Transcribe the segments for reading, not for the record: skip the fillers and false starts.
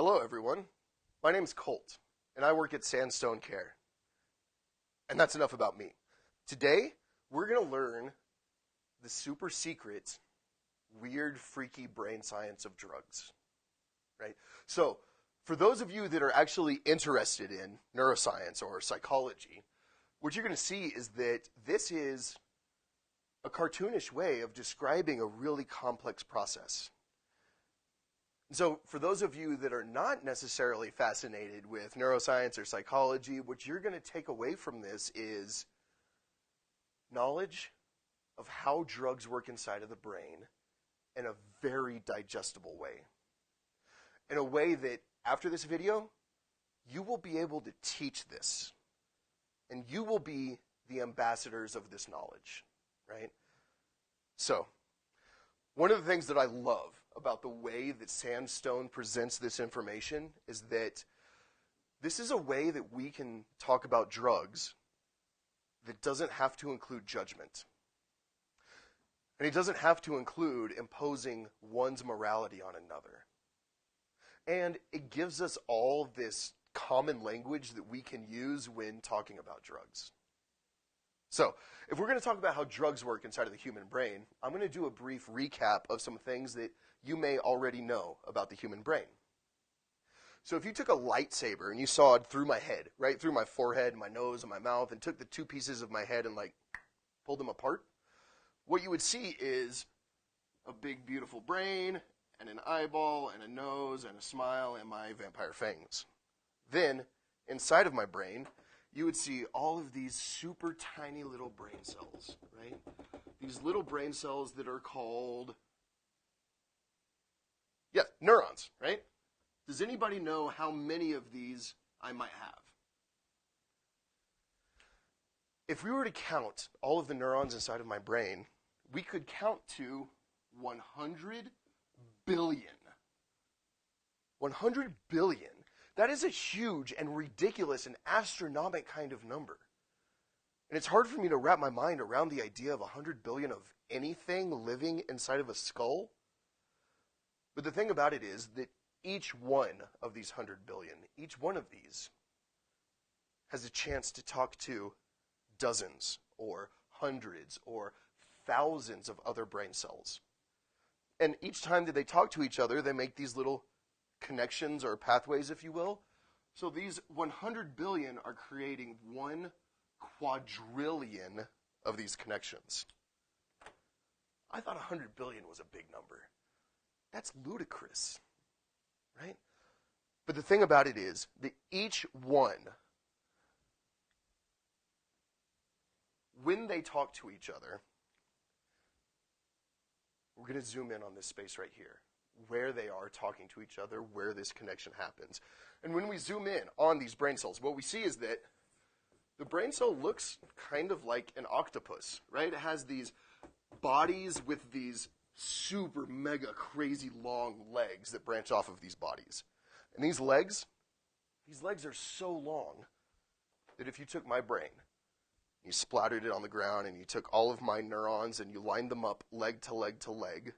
Hello, everyone. My name's Colt, and I work at Sandstone Care. And that's enough about me. Today, we're going to learn the super secret, weird, freaky brain science of drugs. Right? So, for those of you that are actually interested in neuroscience or psychology, what you're going to see is that this is a cartoonish way of describing a really complex process. So for those of you that are not necessarily fascinated with neuroscience or psychology, what you're going to take away from this is knowledge of how drugs work inside of the brain in a very digestible way. In a way that after this video, you will be able to teach this. And you will be the ambassadors of this knowledge, right? So, one of the things that I love about the way that Sandstone presents this information is that this is a way that we can talk about drugs that doesn't have to include judgment. And it doesn't have to include imposing one's morality on another. And it gives us all this common language that we can use when talking about drugs. So, if we're going to talk about how drugs work inside of the human brain, I'm going to do a brief recap of some things that you may already know about the human brain. So if you took a lightsaber and you sawed through my head, right through my forehead, my nose, and my mouth, and took the two pieces of my head and pulled them apart, what you would see is a big, beautiful brain, and an eyeball, and a nose, and a smile, and my vampire fangs. Then, inside of my brain, you would see all of these super tiny little brain cells, right? These little brain cells that are called, neurons, right? Does anybody know how many of these I might have? If we were to count all of the neurons inside of my brain, we could count to 100 billion. 100 billion. That is a huge and ridiculous and astronomical kind of number. And it's hard for me to wrap my mind around the idea of 100 billion of anything living inside of a skull. But the thing about it is that each one of these 100 billion, each one of these, has a chance to talk to dozens or hundreds or thousands of other brain cells. And each time that they talk to each other, they make these little connections or pathways, if you will. So these 100 billion are creating 1 quadrillion of these connections. I thought 100 billion was a big number. That's ludicrous, right? But the thing about it is that each one, when they talk to each other, we're going to zoom in on this space right here, where they are talking to each other, where this connection happens. And when we zoom in on these brain cells, what we see is that the brain cell looks kind of like an octopus, right? It has these bodies with these super mega crazy long legs that branch off of these bodies. And these legs are so long that if you took my brain, you splattered it on the ground and you took all of my neurons and you lined them up leg to leg to leg,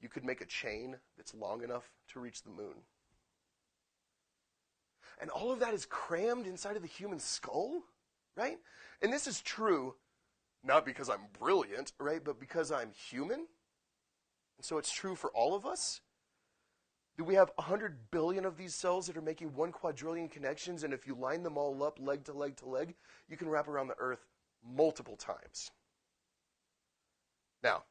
you could make a chain that's long enough to reach the moon. And all of that is crammed inside of the human skull, right? And this is true not because I'm brilliant, right, but because I'm human. And so it's true for all of us. Do we have 100 billion of these cells that are making 1 quadrillion connections, and if you line them all up leg to leg to leg, you can wrap around the earth multiple times. Now,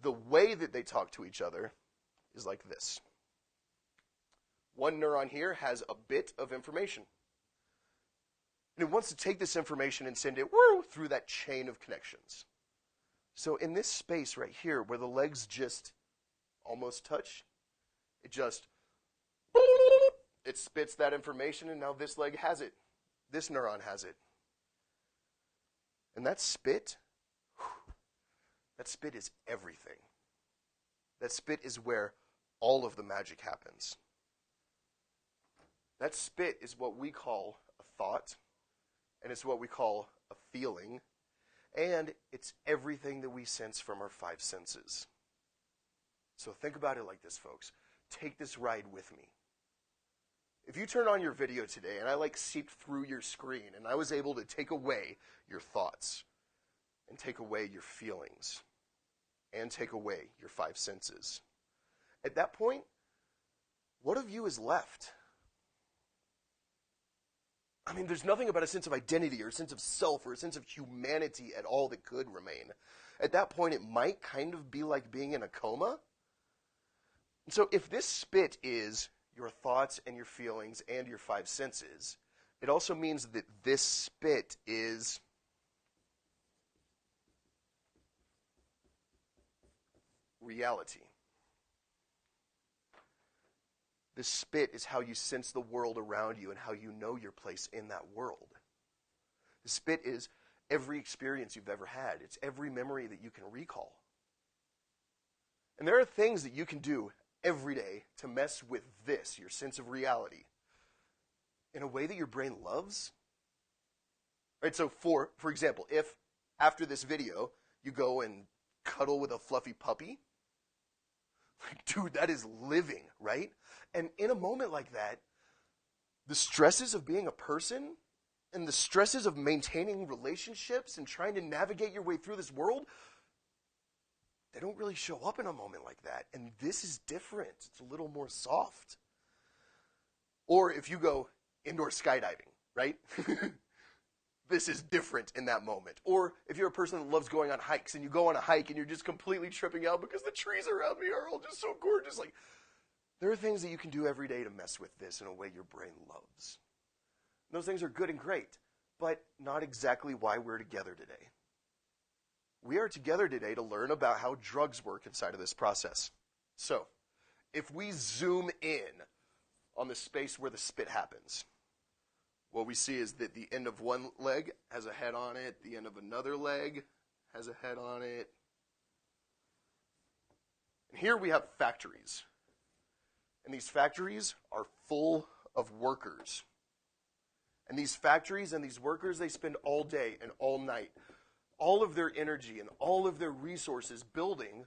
the way that they talk to each other is like this. One neuron here has a bit of information. And it wants to take this information and send it through that chain of connections. So in this space right here, where the legs just almost touch, it spits that information, and now this leg has it. This neuron has it. And that spit is everything. That spit is where all of the magic happens. That spit is what we call a thought, and it's what we call a feeling, and it's everything that we sense from our 5 senses. So think about it like this, folks. Take this ride with me. if you turn on your video today and I seeped through your screen and I was able to take away your thoughts and take away your feelings and take away your five senses, at that point, what of you is left? I mean, there's nothing about a sense of identity or a sense of self or a sense of humanity at all that could remain. At that point, it might kind of be like being in a coma. And so if this spit is your thoughts and your feelings and your five senses, it also means that this spit is reality. This spit is how you sense the world around you and how you know your place in that world. The spit is every experience you've ever had. It's every memory that you can recall. And there are things that you can do every day to mess with this, your sense of reality, in a way that your brain loves. Right? So for example, if after this video you go and cuddle with a fluffy puppy, dude, that is living, right? And in a moment like that, the stresses of being a person and the stresses of maintaining relationships and trying to navigate your way through this world, they don't really show up in a moment like that. And this is different. It's a little more soft. Or if you go indoor skydiving, right? This is different in that moment. Or if you're a person that loves going on hikes and you go on a hike and you're just completely tripping out because the trees around me are all just so gorgeous. There are things that you can do every day to mess with this in a way your brain loves. And those things are good and great, but not exactly why we're together today. We are together today to learn about how drugs work inside of this process. So, if we zoom in on the space where the spit happens, what we see is that the end of one leg has a head on it, the end of another leg has a head on it. And here we have factories. And these factories are full of workers. And these factories and these workers, they spend all day and all night, all of their energy and all of their resources building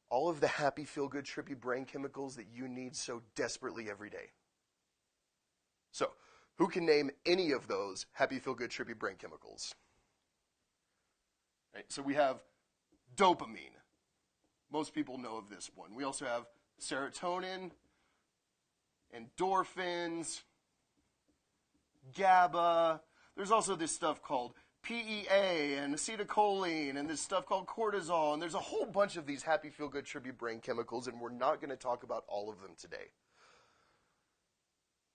all of the happy, feel-good, trippy brain chemicals that you need so desperately every day. So, who can name any of those happy, feel-good, trippy brain chemicals? Right, so we have dopamine. Most people know of this one. We also have serotonin, endorphins, Gaba. There's also this stuff called PEA and acetylcholine and this stuff called cortisol. And there's a whole bunch of these happy, feel-good, trippy brain chemicals, and we're not going to talk about all of them today.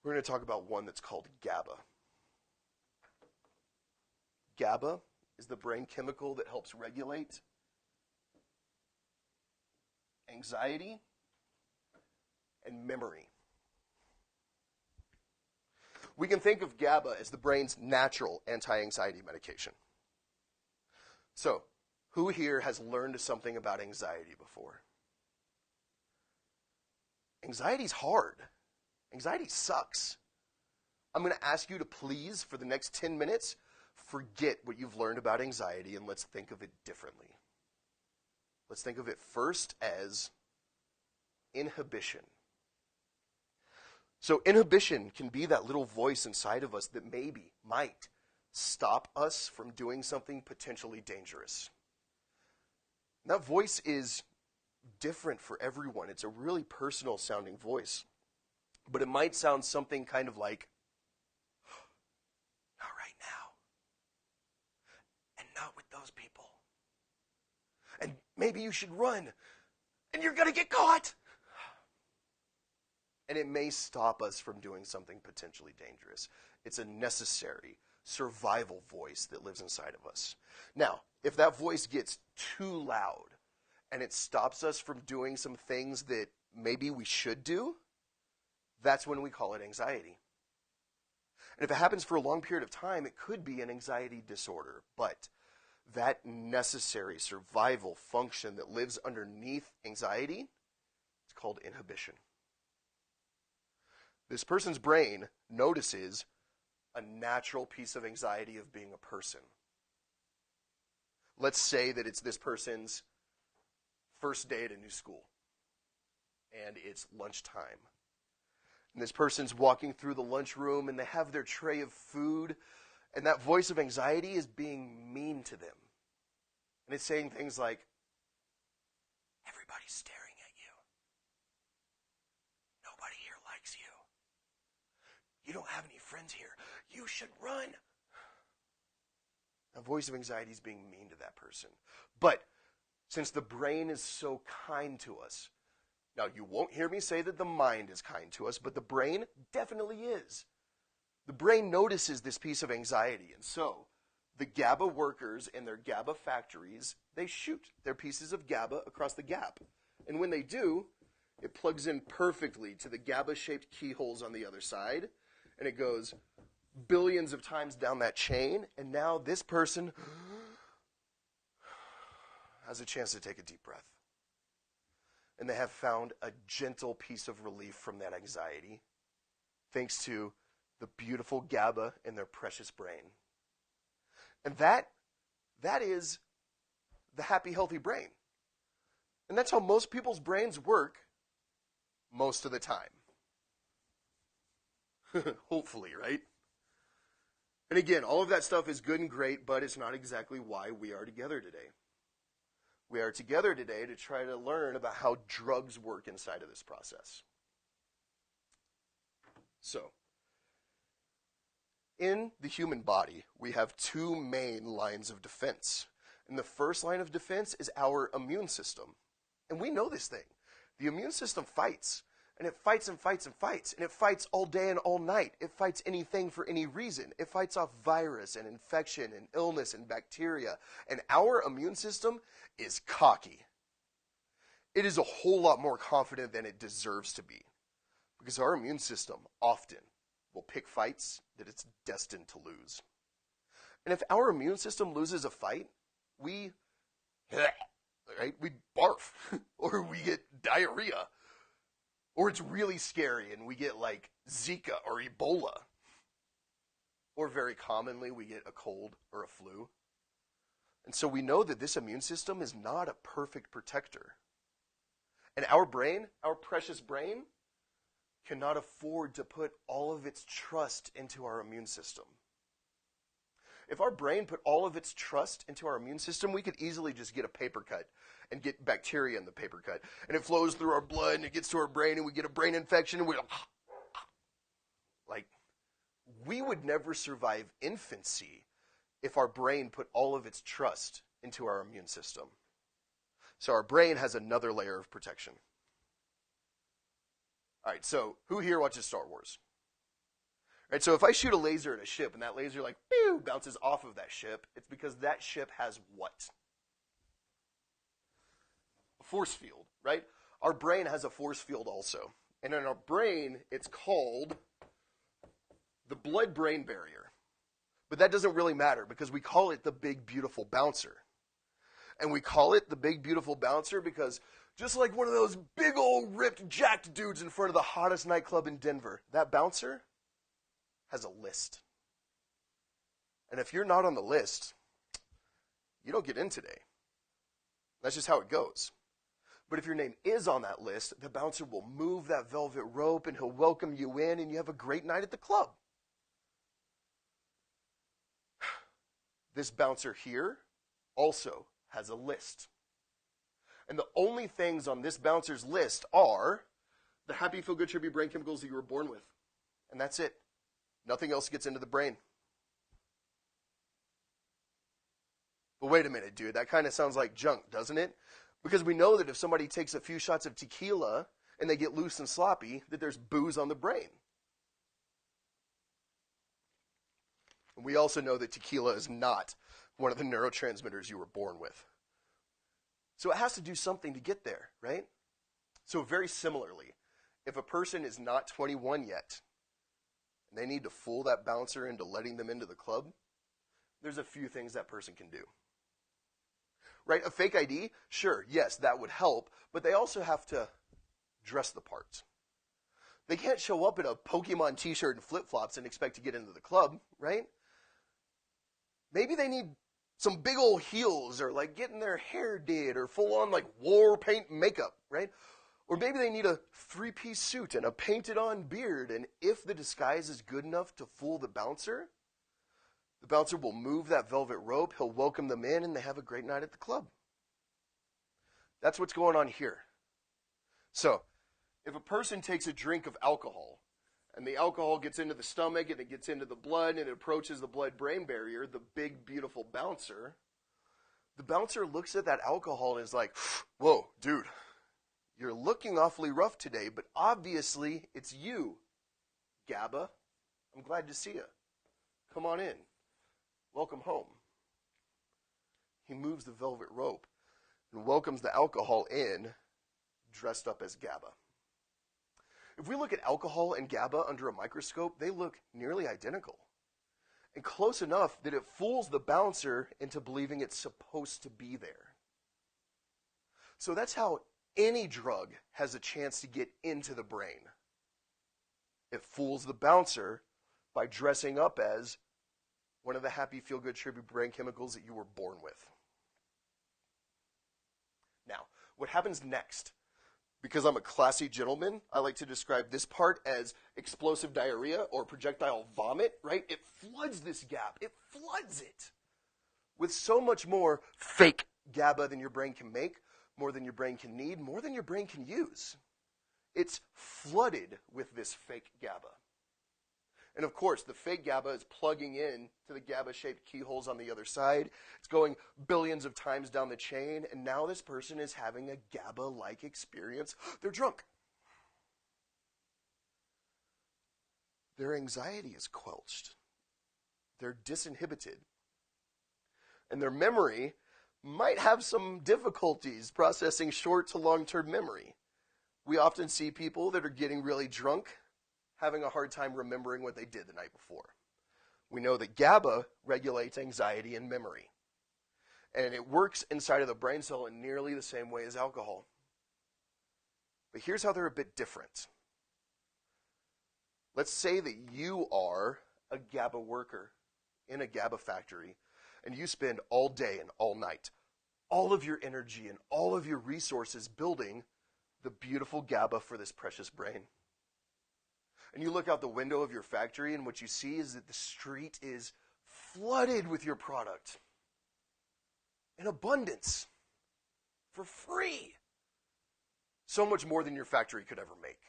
We're going to talk about one that's called Gaba. Gaba is the brain chemical that helps regulate anxiety and memory. We can think of Gaba as the brain's natural anti-anxiety medication. So, who here has learned something about anxiety before? Anxiety's hard. Anxiety sucks. I'm going to ask you to please, for the next 10 minutes, forget what you've learned about anxiety and let's think of it differently. Let's think of it first as inhibition. So inhibition can be that little voice inside of us that might stop us from doing something potentially dangerous. And that voice is different for everyone. It's a really personal sounding voice. But it might sound something kind of like, not right now. And not with those people. And maybe you should run. And you're going to get caught. And it may stop us from doing something potentially dangerous. It's a necessary survival voice that lives inside of us. Now, if that voice gets too loud and it stops us from doing some things that maybe we should do, that's when we call it anxiety. And if it happens for a long period of time, it could be an anxiety disorder. But that necessary survival function that lives underneath anxiety, it's called inhibition. This person's brain notices a natural piece of anxiety of being a person. Let's say that it's this person's first day at a new school, and it's lunchtime. And this person's walking through the lunchroom and they have their tray of food, and that voice of anxiety is being mean to them. And it's saying things like, everybody's staring at you. Nobody here likes you. You don't have any friends here. You should run. A voice of anxiety is being mean to that person. But since the brain is so kind to us, now you won't hear me say that the mind is kind to us, but the brain definitely is. The brain notices this piece of anxiety, and so the GABA workers in their GABA factories, they shoot their pieces of GABA across the gap. And when they do, it plugs in perfectly to the GABA-shaped keyholes on the other side, and it goes billions of times down that chain, and now this person has a chance to take a deep breath. And they have found a gentle piece of relief from that anxiety, thanks to the beautiful GABA in their precious brain. And that is the happy, healthy brain. And that's how most people's brains work most of the time. Hopefully, right? And again, all of that stuff is good and great, but it's not exactly why we are together today. We are together today to try to learn about how drugs work inside of this process. So, in the human body, we have two main lines of defense. And the first line of defense is our immune system. And we know this thing. The immune system fights. And it fights and fights and fights. And it fights all day and all night. It fights anything for any reason. It fights off virus and infection and illness and bacteria. And our immune system is cocky. It is a whole lot more confident than it deserves to be. Because our immune system often will pick fights that it's destined to lose. And if our immune system loses a fight, we barf, or we get diarrhea, or it's really scary and we get like Zika or Ebola, or very commonly we get a cold or a flu. And so we know that this immune system is not a perfect protector. And our brain, our precious brain, cannot afford to put all of its trust into our immune system. If our brain put all of its trust into our immune system, we could easily just get a paper cut and get bacteria in the paper cut. And it flows through our blood and it gets to our brain and we get a brain infection and we would never survive infancy if our brain put all of its trust into our immune system. So our brain has another layer of protection. All right, so who here watches Star Wars? All right, so if I shoot a laser at a ship and that laser like pew, bounces off of that ship, it's because that ship has what? A force field, right? Our brain has a force field also. And in our brain, it's called the blood-brain barrier. But that doesn't really matter because we call it the big, beautiful bouncer. And we call it the big, beautiful bouncer because just like one of those big old ripped jacked dudes in front of the hottest nightclub in Denver, that bouncer has a list. And if you're not on the list, you don't get in today. That's just how it goes. But if your name is on that list, the bouncer will move that velvet rope and he'll welcome you in and you have a great night at the club. This bouncer here also has a list. And the only things on this bouncer's list are the happy, feel-good, trippy brain chemicals that you were born with. And that's it. Nothing else gets into the brain. But wait a minute, dude. That kind of sounds like junk, doesn't it? Because we know that if somebody takes a few shots of tequila and they get loose and sloppy, that there's booze on the brain. And we also know that tequila is not one of the neurotransmitters you were born with. So it has to do something to get there, right? So very similarly, if a person is not 21 yet, and they need to fool that bouncer into letting them into the club, there's a few things that person can do. Right? A fake ID? Sure, yes, that would help, but they also have to dress the part. They can't show up in a Pokemon t-shirt and flip-flops and expect to get into the club, right? Maybe they need some big old heels or like getting their hair did or full on like war paint makeup, right? Or maybe they need a three-piece suit and a painted-on beard, and if the disguise is good enough to fool the bouncer will move that velvet rope, he'll welcome them in, and they have a great night at the club. That's what's going on here. So, if a person takes a drink of alcohol, and the alcohol gets into the stomach, and it gets into the blood, and it approaches the blood-brain barrier, the big, beautiful bouncer, the bouncer looks at that alcohol and is like, whoa, dude, you're looking awfully rough today, but obviously it's you, Gaba. I'm glad to see you. Come on in. Welcome home. He moves the velvet rope and welcomes the alcohol in, dressed up as Gaba. If we look at alcohol and Gaba under a microscope, they look nearly identical. And close enough that it fools the bouncer into believing it's supposed to be there. So that's how any drug has a chance to get into the brain. It fools the bouncer by dressing up as one of the happy, feel-good tribute brain chemicals that you were born with. Now, what happens next? Because I'm a classy gentleman, I like to describe this part as explosive diarrhea or projectile vomit, right? It floods this gap. It floods it with so much more fake GABA than your brain can make, more than your brain can need, more than your brain can use. It's flooded with this fake GABA. And of course, the fake GABA is plugging in to the GABA-shaped keyholes on the other side. It's going billions of times down the chain, and now this person is having a GABA-like experience. They're drunk. Their anxiety is quelched. They're disinhibited. And their memory might have some difficulties processing short to long-term memory. We often see people that are getting really drunk having a hard time remembering what they did the night before. We know that GABA regulates anxiety and memory. And it works inside of the brain cell in nearly the same way as alcohol. But here's how they're a bit different. Let's say that you are a GABA worker in a GABA factory, and you spend all day and all night, all of your energy and all of your resources building the beautiful GABA for this precious brain. And you look out the window of your factory, and what you see is that the street is flooded with your product in abundance, for free. So much more than your factory could ever make.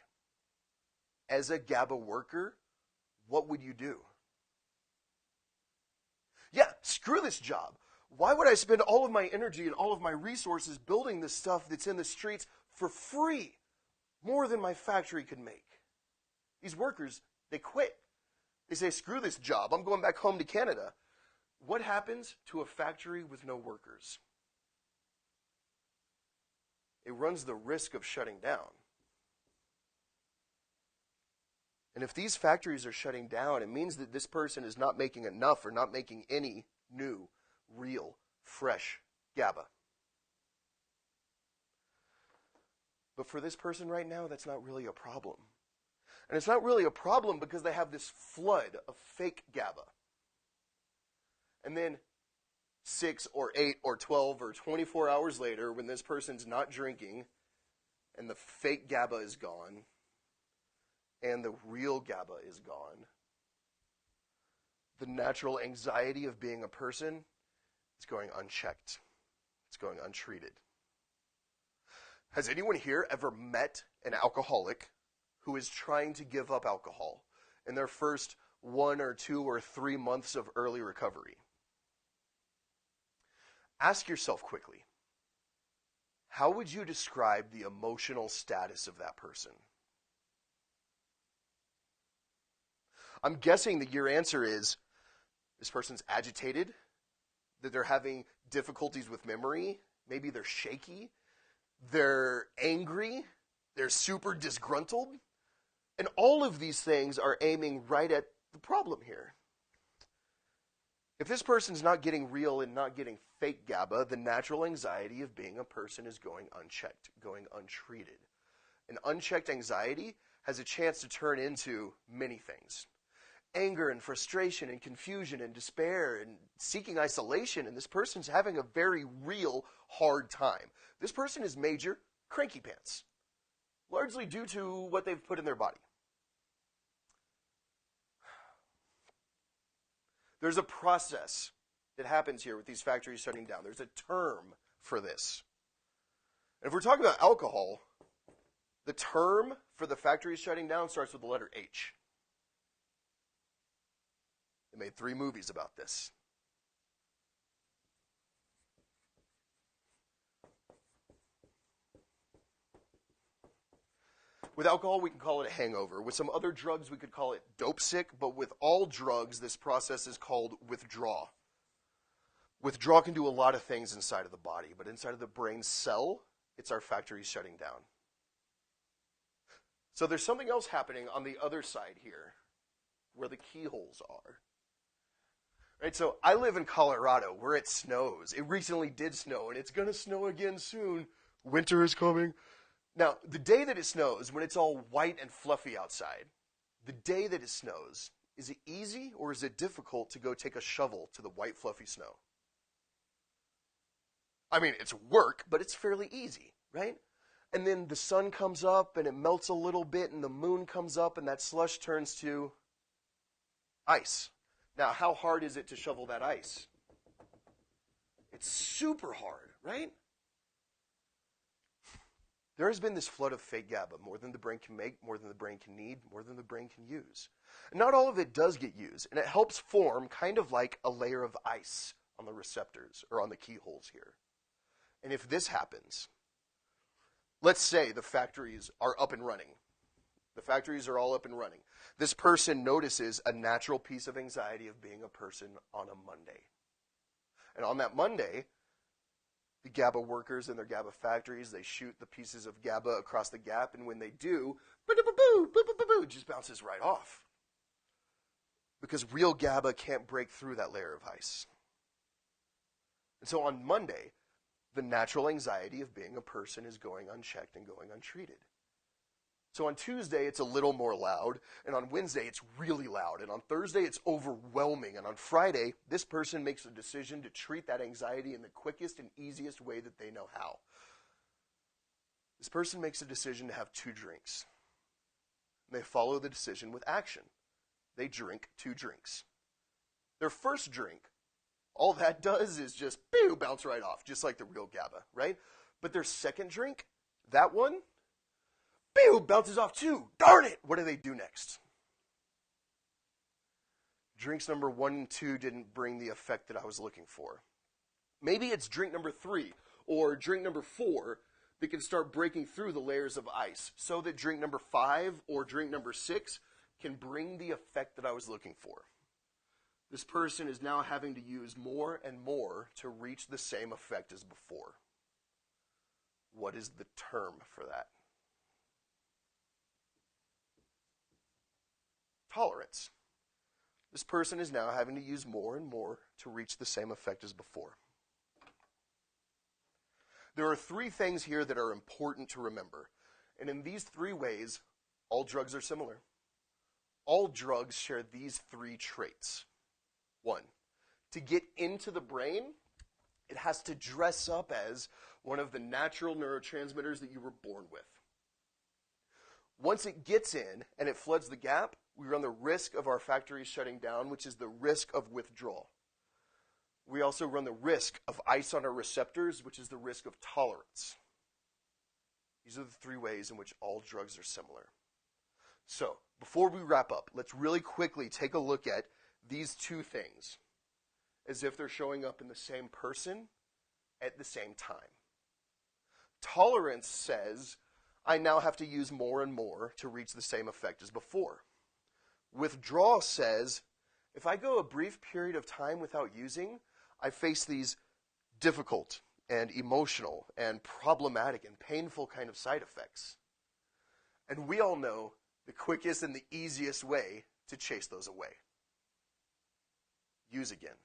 As a GABA worker, what would you do? Yeah, screw this job. Why would I spend all of my energy and all of my resources building this stuff that's in the streets for free? More than my factory could make. These workers, they quit. They say, screw this job. I'm going back home to Canada. What happens to a factory with no workers? It runs the risk of shutting down. And if these factories are shutting down, it means that this person is not making enough or not making any new, real, fresh GABA. But for this person right now, that's not really a problem. And it's not really a problem because they have this flood of fake GABA. And then 6 or 8 or 12 or 24 hours later, when this person's not drinking and the fake GABA is gone and the real GABA is gone, the natural anxiety of being a person is going unchecked. It's going untreated. Has anyone here ever met an alcoholic who is trying to give up alcohol in their first 1 or 2 or 3 months of early recovery? Ask yourself quickly, how would you describe the emotional status of that person? I'm guessing that your answer is, this person's agitated, that they're having difficulties with memory, maybe they're shaky, they're angry, they're super disgruntled. And all of these things are aiming right at the problem here. If this person's not getting real and not getting fake GABA, the natural anxiety of being a person is going unchecked, going untreated. And unchecked anxiety has a chance to turn into many things. Anger and frustration and confusion and despair and seeking isolation. And this person's having a very real hard time. This person is major cranky pants. largely due to what they've put in their body. There's a process that happens here with these factories shutting down. There's a term for this. And if we're talking about alcohol, the term for the factories shutting down starts with the letter H. They made 3 movies about this. With alcohol, we can call it a hangover. With some other drugs, we could call it dope sick. But with all drugs, this process is called withdrawal. Withdrawal can do a lot of things inside of the body, but inside of the brain cell, it's our factories shutting down. So there's something else happening on the other side here, where the keyholes are. Right, so I live in Colorado, where it snows. It recently did snow, and it's going to snow again soon. Winter is coming. Now, the day that it snows, when it's all white and fluffy outside, the day that it snows, is it easy or is it difficult to go take a shovel to the white fluffy snow? I mean, it's work, but it's fairly easy, right? And then the sun comes up and it melts a little bit and the moon comes up and that slush turns to ice. Now, how hard is it to shovel that ice? It's super hard, right? There has been this flood of fake Gaba, more than the brain can make, more than the brain can need, more than the brain can use. And not all of it does get used, and it helps form kind of like a layer of ice on the receptors, or on the keyholes here. And if this happens, let's say the factories are up and running. The factories are all up and running. This person notices a natural piece of anxiety of being a person on a Monday. And on that Monday, the Gaba workers in their Gaba factories, they shoot the pieces of Gaba across the gap, and when they do, it just bounces right off. Because real Gaba can't break through that layer of ice. And so on Monday, the natural anxiety of being a person is going unchecked and going untreated. So on Tuesday, it's a little more loud, and on Wednesday, it's really loud, and on Thursday, it's overwhelming, and on Friday, this person makes a decision to treat that anxiety in the quickest and easiest way that they know how. This person makes a decision to have 2 drinks. And they follow the decision with action. They drink 2 drinks. Their first drink, all that does is just bounce right off, just like the real Gaba, right? But their second drink, that one, bounces off too. Darn it! What do they do next? Drinks number 1 and 2 didn't bring the effect that I was looking for. Maybe it's drink number 3 or drink number 4 that can start breaking through the layers of ice so that drink number 5 or drink number 6 can bring the effect that I was looking for. This person is now having to use more and more to reach the same effect as before. What is the term for that? Tolerance. This person is now having to use more and more to reach the same effect as before. There are 3 things here that are important to remember. And in these 3 ways, all drugs are similar. All drugs share these 3 traits. 1, to get into the brain, it has to dress up as one of the natural neurotransmitters that you were born with. Once it gets in and it floods the gap, we run the risk of our factories shutting down, which is the risk of withdrawal. We also run the risk of ice on our receptors, which is the risk of tolerance. These are the 3 ways in which all drugs are similar. So, before we wrap up, let's really quickly take a look at these 2 things as if they're showing up in the same person at the same time. Tolerance says, I now have to use more and more to reach the same effect as before. Withdrawal says, if I go a brief period of time without using, I face these difficult and emotional and problematic and painful kind of side effects. And we all know the quickest and the easiest way to chase those away. Use again.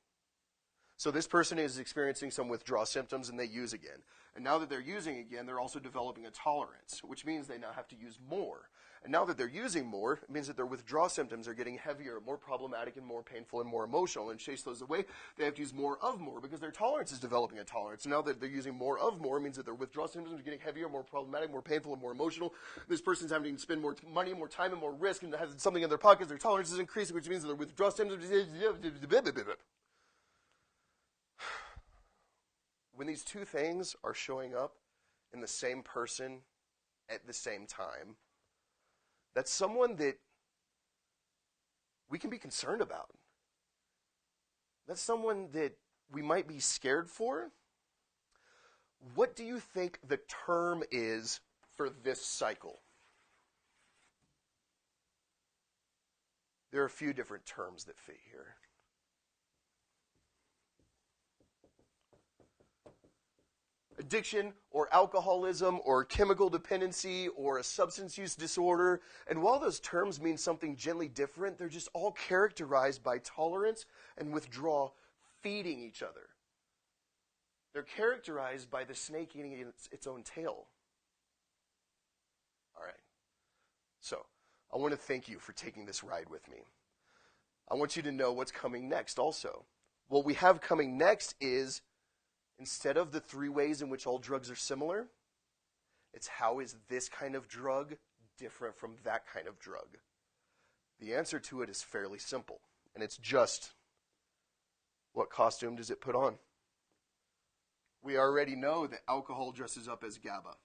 So this person is experiencing some withdrawal symptoms and they use again. And now that they're using again, they're also developing a tolerance, which means they now have to use more. And now that they're using more, it means that their withdrawal symptoms are getting heavier, more problematic, and more painful and more emotional. And to chase those away, they have to use more of more because their tolerance is developing a tolerance. So now that they're using more of more, it means that their withdrawal symptoms are getting heavier, more problematic, more painful, and more emotional. This person's having to spend more money, more time, and more risk, and has something in their pockets. Their tolerance is increasing, which means that their withdrawal symptoms. When these two things are showing up in the same person at the same time, that's someone that we can be concerned about. That's someone that we might be scared for. What do you think the term is for this cycle? There are a few different terms that fit here. Addiction or alcoholism or chemical dependency or a substance use disorder. And while those terms mean something gently different, they're just all characterized by tolerance and withdrawal feeding each other. They're characterized by the snake eating its own tail. All right. So, I want to thank you for taking this ride with me. I want you to know what's coming next also. What we have coming next is, instead of the three ways in which all drugs are similar, it's how is this kind of drug different from that kind of drug? The answer to it is fairly simple, and it's just, what costume does it put on? We already know that alcohol dresses up as Gaba.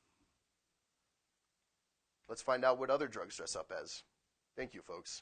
Let's find out what other drugs dress up as. Thank you, folks.